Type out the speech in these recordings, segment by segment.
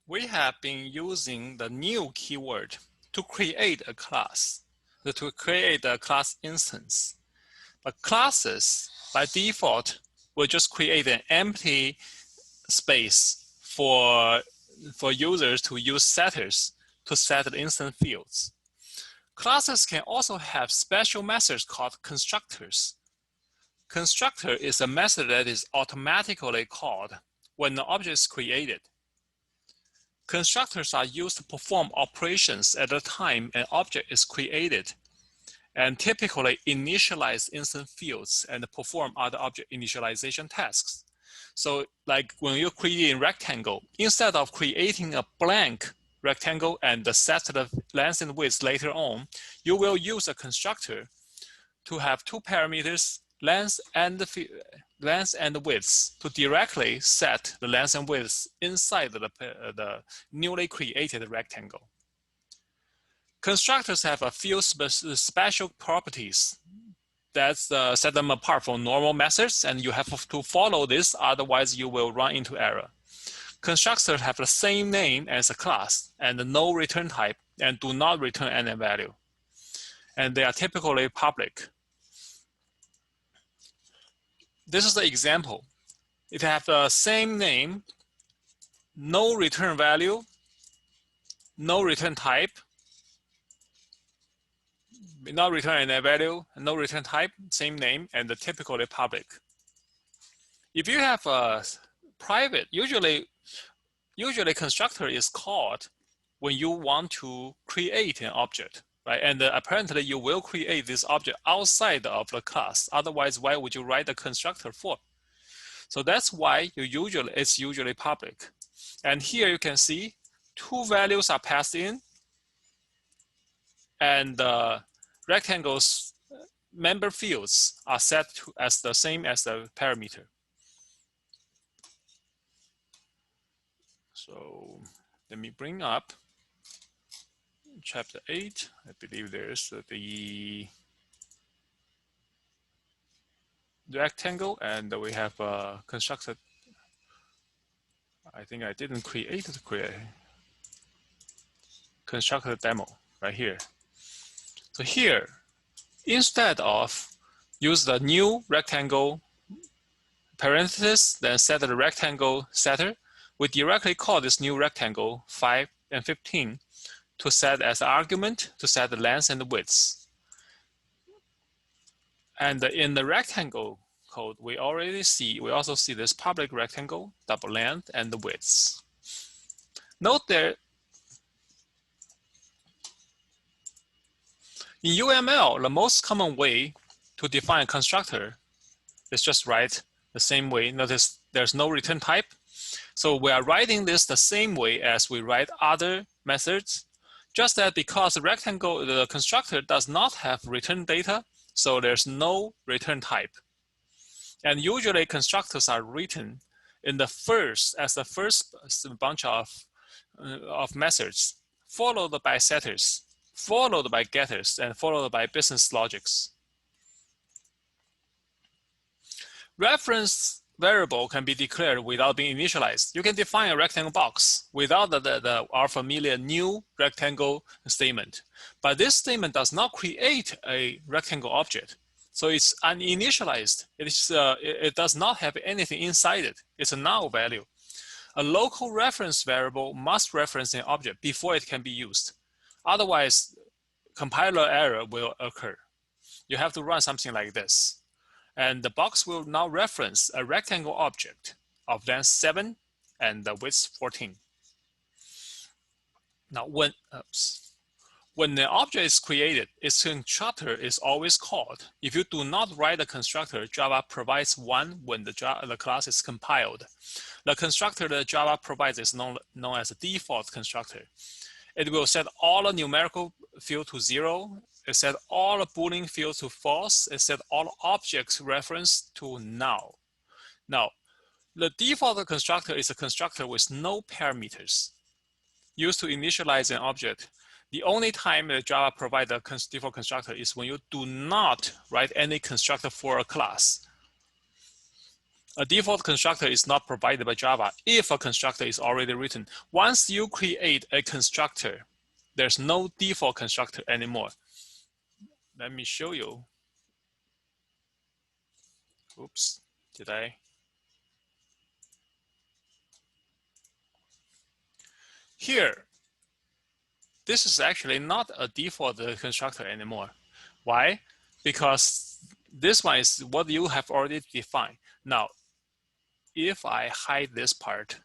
We have been using the new keyword to create a class, to create a class instance. But classes, by default, will just create an empty space for users to use setters to set the instance fields. Classes can also have special methods called constructors. Constructor is a method that is automatically called when the object is created. Constructors are used to perform operations at the time an object is created and typically initialize instance fields and perform other object initialization tasks. So like when you're creating a rectangle, instead of creating a blank rectangle and set the length and width later on, you will use a constructor to have two parameters, length and width, to directly set the length and width inside the newly created rectangle. Constructors have a few special properties that set them apart from normal methods, and you have to follow this, otherwise you will run into error. Constructors have the same name as a class and no return type and do not return any value. And they are typically public. This is the example. It has the same name, no return value, no return type, not return any value, no return type, same name, and typically public. If you have a private, usually constructor is called when you want to create an object, right? And apparently you will create this object outside of the class. Otherwise, why would you write the constructor for? So that's why it's usually public. And here you can see two values are passed in, and rectangles member fields are set as the same as the parameter. So let me bring up chapter 8. I believe there's the rectangle, and we have constructed. I think I didn't create the constructed demo right here. So here, instead of use the new rectangle parenthesis, then set the rectangle setter, we directly call this new rectangle 5 and 15 to set as an argument to set the length and the width. And in the rectangle code, we also see this public rectangle, double length, and the width. Note there, in UML, the most common way to define a constructor is just write the same way. Notice there's no return type. So we are writing this the same way as we write other methods, just that because the constructor does not have return data, so there's no return type. And usually constructors are written in the first bunch of methods, followed by setters, followed by getters, and followed by business logics. Reference variable can be declared without being initialized. You can define a rectangle box without our familiar new rectangle statement. But this statement does not create a rectangle object. So it's uninitialized. It does not have anything inside it. It's a null value. A local reference variable must reference an object before it can be used. Otherwise, compiler error will occur. You have to run something like this. And the box will now reference a rectangle object of length 7 and the width 14. Now, when the object is created, its constructor is always called. If you do not write the constructor, Java provides one when the class is compiled. The constructor that Java provides is known as a default constructor. It will set all the numerical field to 0. It set all the Boolean fields to false. It set all objects reference to null. Now, the default constructor is a constructor with no parameters used to initialize an object. The only time that Java provides a default constructor is when you do not write any constructor for a class. A default constructor is not provided by Java if a constructor is already written. Once you create a constructor, there's no default constructor anymore. Let me show you. Oops, did I? Here, this is actually not a default constructor anymore. Why? Because this one is what you have already defined. Now, if I hide this part,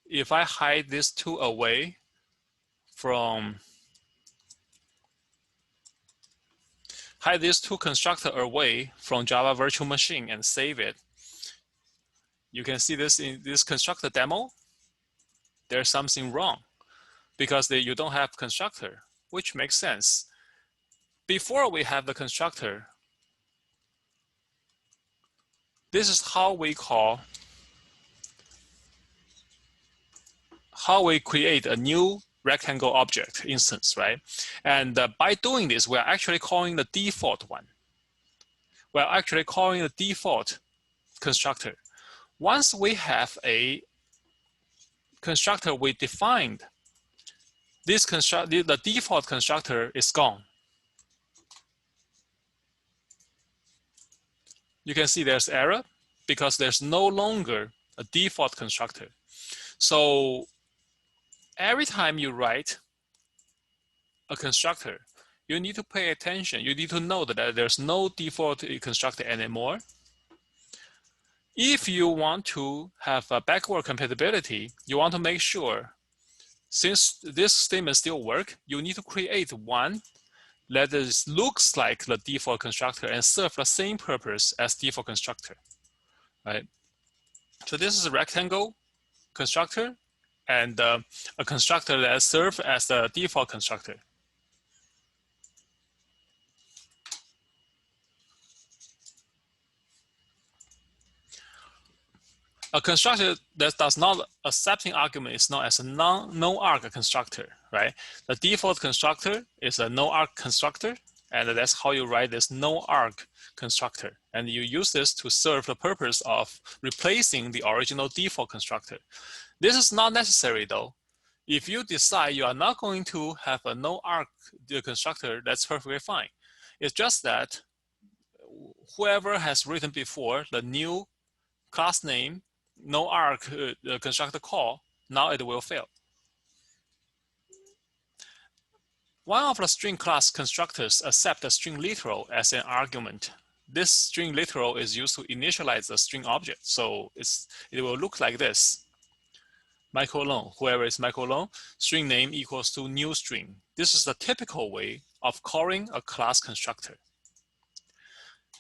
if I hide these two away from, hide these two constructor away from Java virtual machine and save it, you can see this in this constructor demo, there's something wrong because you don't have constructor, which makes sense. Before we have the constructor, this is how we create a new rectangle object instance, right? And by doing this, we're actually calling the default one. We're actually calling the default constructor. Once we have a constructor we defined, the default constructor is gone. You can see there's error because there's no longer a default constructor. So every time you write a constructor, you need to pay attention. You need to know that there's no default constructor anymore. If you want to have a backward compatibility, you want to make sure, since this statement still works, you need to create one that looks like the default constructor and serve the same purpose as default constructor, right? So this is a rectangle constructor and a constructor that serves as the default constructor. A constructor that does not accepting argument is known as a no-arg constructor, right? The default constructor is a no-arg constructor, and that's how you write this no-arg constructor. And you use this to serve the purpose of replacing the original default constructor. This is not necessary though. If you decide you are not going to have a no-arg constructor, that's perfectly fine. It's just that whoever has written before the new class name no-arg constructor call, now it will fail. One of the string class constructors accepts the string literal as an argument. This string literal is used to initialize the string object. So it will look like this. Michael, whoever is Michael, string name equals to new string. This is the typical way of calling a class constructor.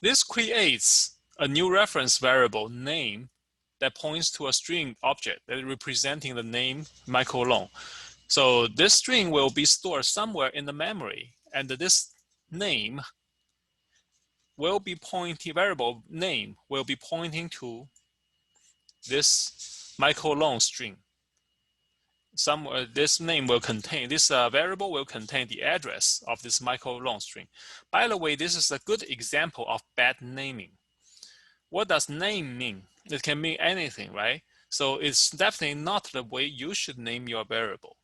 This creates a new reference variable name that points to a string object that is representing the name Michael Long. So this string will be stored somewhere in the memory, and this name will be pointing, variable name will be pointing to this Michael Long string. Somewhere this name will contain, this variable will contain the address of this Michael Long string. By the way, this is a good example of bad naming. What does name mean? It can mean anything, right? So it's definitely not the way you should name your variable.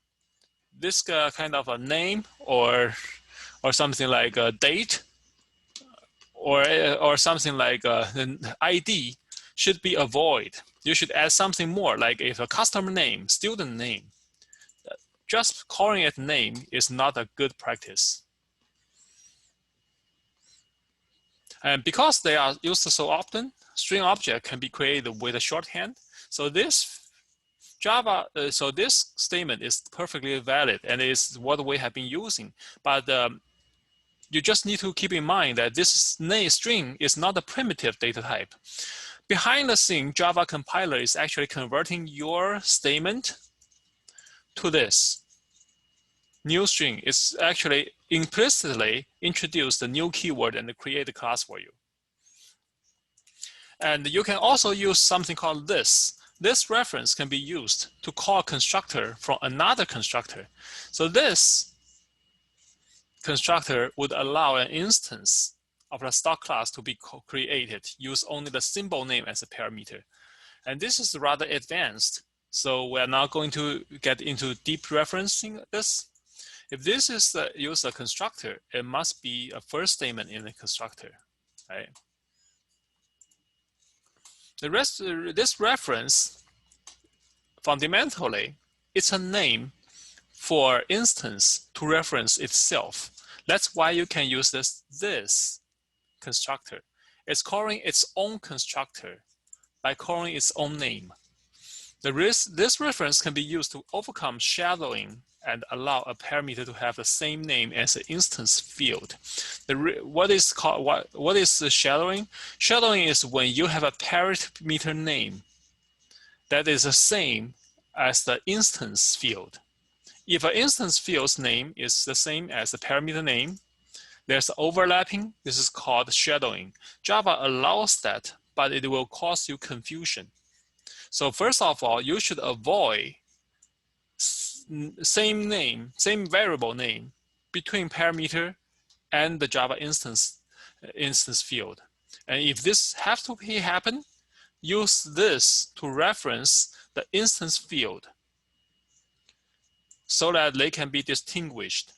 This kind of a name or something like a date or something like an ID should be avoided. You should add something more, like if a customer name, student name. Just calling it name is not a good practice. And because they are used so often, string object can be created with a shorthand. So this so this statement is perfectly valid and is what we have been using. But you just need to keep in mind that this name string is not a primitive data type. Behind the scene, Java compiler is actually converting your statement to this new string. It's actually implicitly introduce the new keyword and create a class for you. And you can also use something called this. This reference can be used to call a constructor from another constructor. So this constructor would allow an instance of the stock class to be created use only the symbol name as a parameter. And this is rather advanced. So we're not going to get into deep referencing this. If this is the user constructor, it must be a first statement in the constructor, right? This reference, fundamentally, it's a name for instance to reference itself. That's why you can use this constructor. It's calling its own constructor by calling its own name. This reference can be used to overcome shadowing and allow a parameter to have the same name as an instance field. What is the shadowing? Shadowing is when you have a parameter name that is the same as the instance field. If an instance field's name is the same as the parameter name, there's overlapping. This is called shadowing. Java allows that, but it will cause you confusion. So first of all, you should avoid same name, same variable name between parameter and the Java instance field. And if this has to happen, use this to reference the instance field so that they can be distinguished.